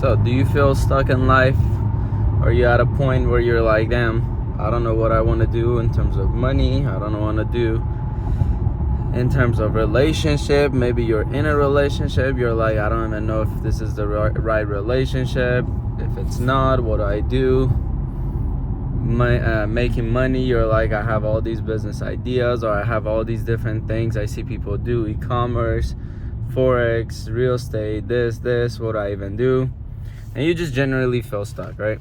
So do you feel stuck in life? Are you at a point where you're like, damn, I don't know what I want to do in terms of money, I don't know what to do in terms of relationship? Maybe you're in a relationship, you're like, I don't even know if this is the right relationship. If it's not, what do I do? Making money, you're like, I have all these business ideas, or I have all these different things I see people do, e-commerce, forex, real estate, this, what do I even do? And you just generally feel stuck, right?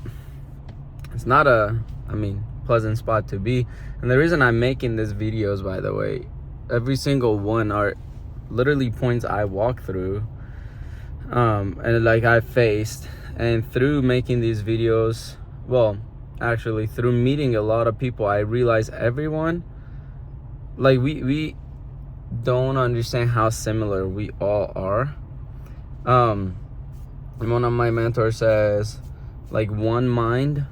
It's not pleasant spot to be. And the reason I'm making these videos, by the way, every single one are literally points I walk through, and like I faced. And through making these videos, well, actually through meeting a lot of people, I realized everyone, like we don't understand how similar we all are. One of my mentors says, like, one mind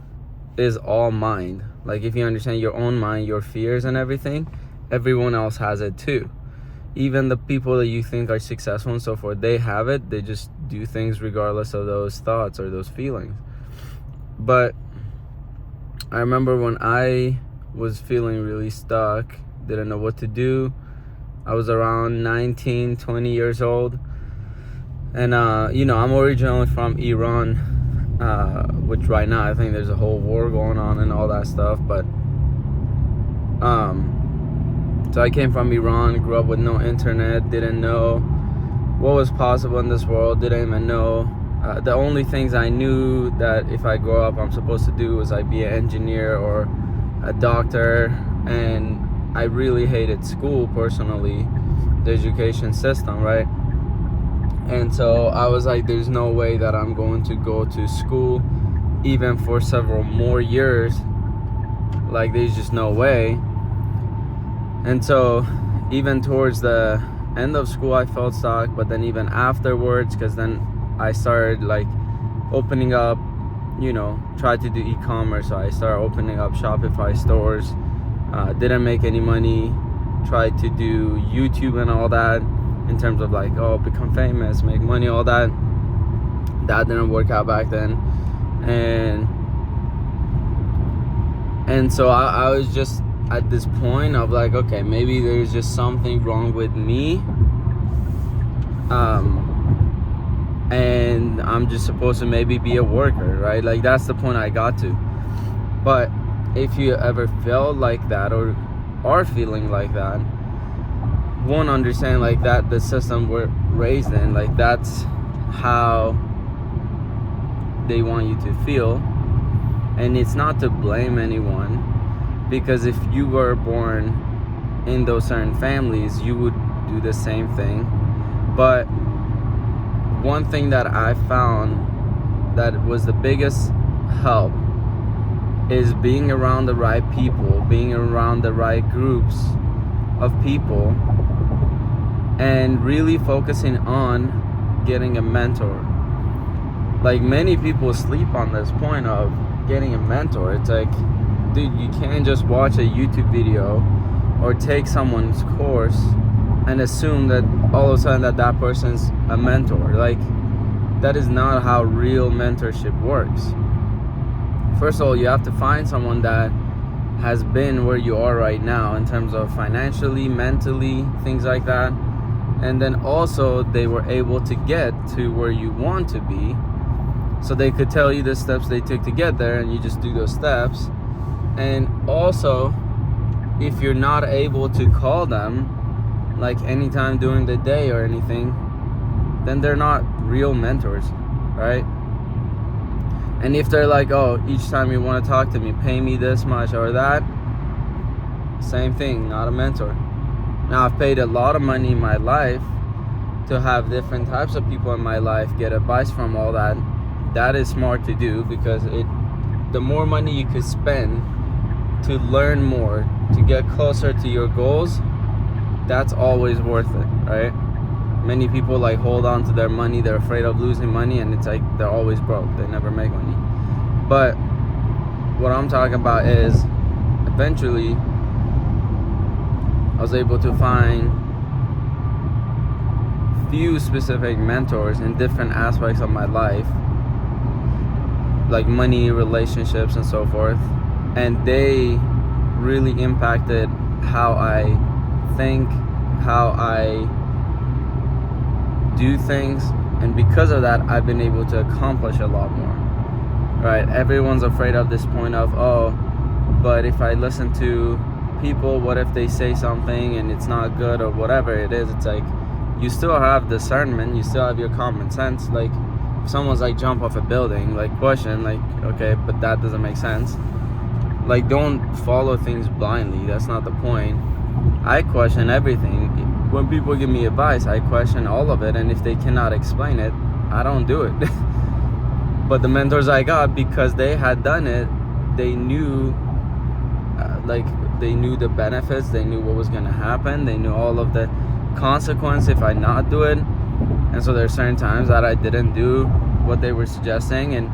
is all mind. Like, if you understand your own mind, your fears and everything, everyone else has it too. Even the people that you think are successful and so forth, they have it. They just do things regardless of those thoughts or those feelings. But I remember when I was feeling really stuck, didn't know what to do. I was around 19, 20 years old. And, I'm originally from Iran, which right now I think there's a whole war going on and all that stuff. But, so I came from Iran, grew up with no internet, didn't know what was possible in this world, didn't even know. The only things I knew that if I grow up I'm supposed to do was I'd be an engineer or a doctor. And I really hated school personally, the education system, right? And so I was like, there's no way that I'm going to go to school even for several more years. Like, there's just no way. And so even towards the end of school I felt stuck, but then even afterwards, because then I started like opening up, tried to do e-commerce. So I started opening up Shopify stores, didn't make any money, tried to do YouTube and all that, in terms of like, become famous, make money, all that. That didn't work out back then. And so I was just at this point of like, okay, maybe there's just something wrong with me, and I'm just supposed to maybe be a worker, right? Like, that's the point I got to. But if you ever felt like that or are feeling like that, won't understand like that the system we're raised in, like that's how they want you to feel. And it's not to blame anyone, because if you were born in those certain families, you would do the same thing. But one thing that I found that was the biggest help is being around the right people, being around the right groups of people, and really focusing on getting a mentor. Like, many people sleep on this point of getting a mentor. It's like, dude, you can't just watch a YouTube video or take someone's course and assume that all of a sudden that person's a mentor. Like, that is not how real mentorship works. First of all, you have to find someone that has been where you are right now in terms of financially, mentally, things like that. And then also they were able to get to where you want to be, so they could tell you the steps they took to get there, and you just do those steps. And also, if you're not able to call them like anytime during the day or anything, then they're not real mentors, right? And if they're like, each time you want to talk to me, pay me this much or that, same thing, not a mentor. Now, I've paid a lot of money in my life to have different types of people in my life get advice from all that. That is smart to do, because the more money you could spend to learn more, to get closer to your goals, that's always worth it, right? Many people like hold on to their money, they're afraid of losing money, and it's like they're always broke, they never make money. But what I'm talking about is, eventually I was able to find few specific mentors in different aspects of my life like money, relationships, and so forth, and they really impacted how I think, how I do things, and because of that, I've been able to accomplish a lot more. Right? Everyone's afraid of this point of, oh, but if I listen to people, what if they say something and it's not good or whatever it is? It's like, you still have discernment, you still have your common sense. Like, if someone's like jump off a building, like question, like, okay, but that doesn't make sense. Like, don't follow things blindly. That's not the point. I question everything. When people give me advice, I question all of it, and if they cannot explain it, I don't do it. But the mentors I got, because they had done it, they knew they knew the benefits, they knew what was going to happen, they knew all of the consequence if I not do it. And so there's certain times that I didn't do what they were suggesting, and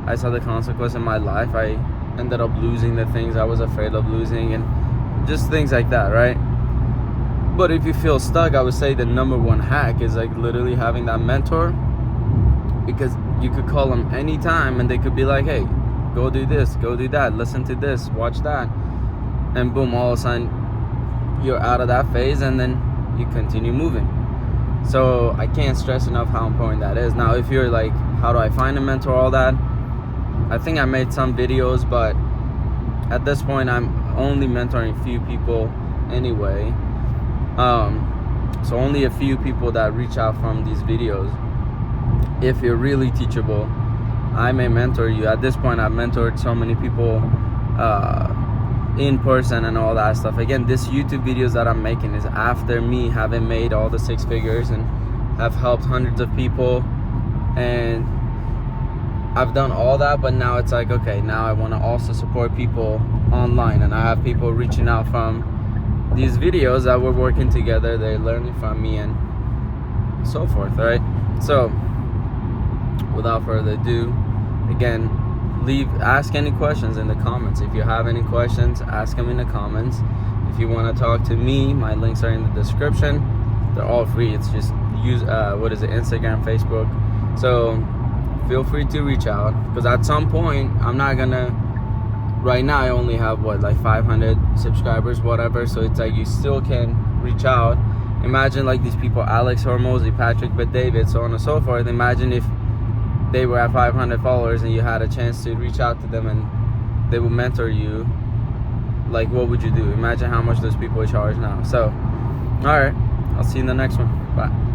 I saw the consequence in my life. I ended up losing the things I was afraid of losing, and just things like that, right? But if you feel stuck, I would say the number one hack is like literally having that mentor, because you could call them anytime and they could be like, hey, go do this, go do that, listen to this, watch that, and boom, all of a sudden you're out of that phase, and then you continue moving. So I can't stress enough how important that is. Now, if you're like, how do I find a mentor, all that, I think I made some videos, but at this point I'm only mentoring few people anyway. So only a few people that reach out from these videos. If you're really teachable, I may mentor you. At this point, I've mentored so many people in person and all that stuff. Again, this YouTube videos that I'm making is after me having made all the 6 figures and have helped hundreds of people, and I've done all that. But now it's like, okay, now I want to also support people online, and I have people reaching out from these videos that we're working together, they're learning from me, and so forth, right? So without further ado, again, ask any questions in the comments. If you have any questions, ask them in the comments. If you want to talk to me, my links are in the description. They're all free. It's just use Instagram, Facebook. So feel free to reach out, because at some point, I'm not gonna, right now I only have like 500 subscribers, whatever, so it's like you still can reach out. Imagine like these people, Alex Hormozy, Patrick Bet-David, so on and so forth. Imagine if they were at 500 followers and you had a chance to reach out to them and they would mentor you. Like, what would you do? Imagine how much those people charge now. So, alright, I'll see you in the next one. Bye.